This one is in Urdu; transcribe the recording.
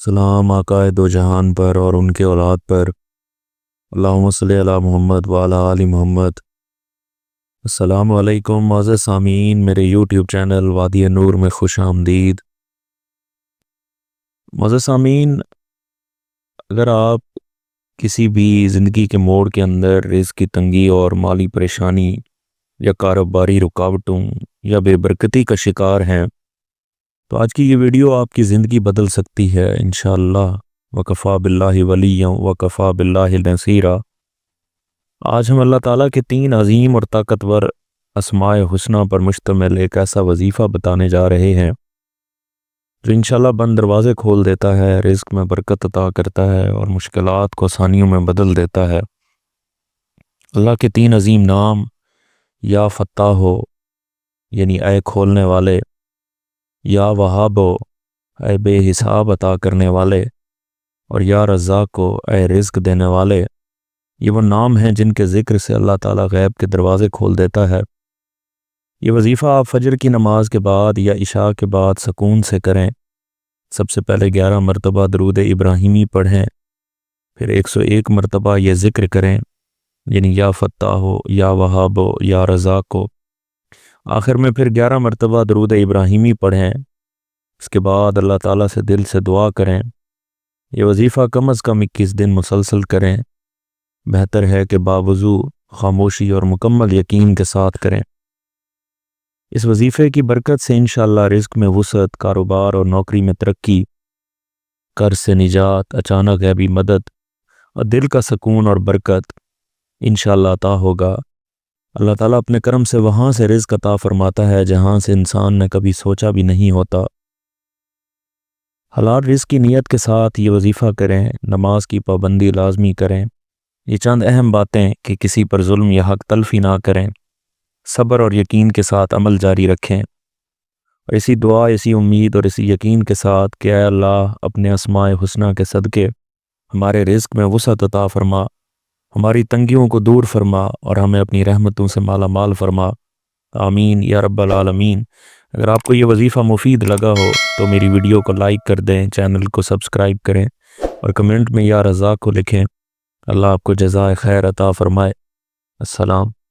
سلام آقائے دو جہان پر اور ان کے اولاد پر، اللہم صلی علی محمد وعلی آل محمد۔ السلام علیکم معزز سامعین، میرے یوٹیوب چینل وادی نور میں خوش آمدید۔ معزز سامعین، اگر آپ کسی بھی زندگی کے موڑ کے اندر رزق کی تنگی اور مالی پریشانی یا کاروباری رکاوٹوں یا بے برکتی کا شکار ہیں تو آج کی یہ ویڈیو آپ کی زندگی بدل سکتی ہے انشاءاللہ۔ وکفا باللہ ولیًا وکفا باللہ نصیرا۔ آج ہم اللہ تعالیٰ کے 3 عظیم اور طاقتور اسماء حسنہ پر مشتمل ایک ایسا وظیفہ بتانے جا رہے ہیں جو انشاءاللہ بند دروازے کھول دیتا ہے، رزق میں برکت عطا کرتا ہے اور مشکلات کو آسانیوں میں بدل دیتا ہے۔ اللہ کے 3 عظیم نام، یا فتاح ہو یعنی اے کھولنے والے، یا وہاب ہو اے بے حساب عطا کرنے والے، اور یا رزاق ہو اے رزق دینے والے۔ یہ وہ نام ہیں جن کے ذکر سے اللہ تعالیٰ غیب کے دروازے کھول دیتا ہے۔ یہ وظیفہ آپ فجر کی نماز کے بعد یا عشاء کے بعد سکون سے کریں۔ سب سے پہلے 11 مرتبہ درود ابراہیمی پڑھیں، پھر 101 مرتبہ یہ ذکر کریں، یعنی یا فتاح ہو، یا وہاب ہو، یا رزاق ہو۔ آخر میں پھر 11 مرتبہ درود ابراہیمی پڑھیں۔ اس کے بعد اللہ تعالیٰ سے دل سے دعا کریں۔ یہ وظیفہ کم از کم 21 دن مسلسل کریں۔ بہتر ہے کہ باوضو، خاموشی اور مکمل یقین کے ساتھ کریں۔ اس وظیفے کی برکت سے انشاءاللہ رزق میں وسعت، کاروبار اور نوکری میں ترقی، قرض سے نجات، اچانک غیبی مدد اور دل کا سکون اور برکت انشاءاللہ عطا ہوگا۔ اللہ تعالیٰ اپنے کرم سے وہاں سے رزق عطا فرماتا ہے جہاں سے انسان نے کبھی سوچا بھی نہیں ہوتا۔ حلال رزق کی نیت کے ساتھ یہ وظیفہ کریں، نماز کی پابندی لازمی کریں۔ یہ چند اہم باتیں کہ کسی پر ظلم یا حق تلفی نہ کریں، صبر اور یقین کے ساتھ عمل جاری رکھیں، اور اسی دعا، اسی امید اور اسی یقین کے ساتھ کہ اے اللہ اپنے اسماء حسنہ کے صدقے ہمارے رزق میں وسعت عطا فرما، ہماری تنگیوں کو دور فرما اور ہمیں اپنی رحمتوں سے مالا مال فرما، آمین یا رب العالمین۔ اگر آپ کو یہ وظیفہ مفید لگا ہو تو میری ویڈیو کو لائک کر دیں، چینل کو سبسکرائب کریں اور کمنٹ میں یا رزاق کو لکھیں۔ اللہ آپ کو جزائے خیر عطا فرمائے۔ السلام۔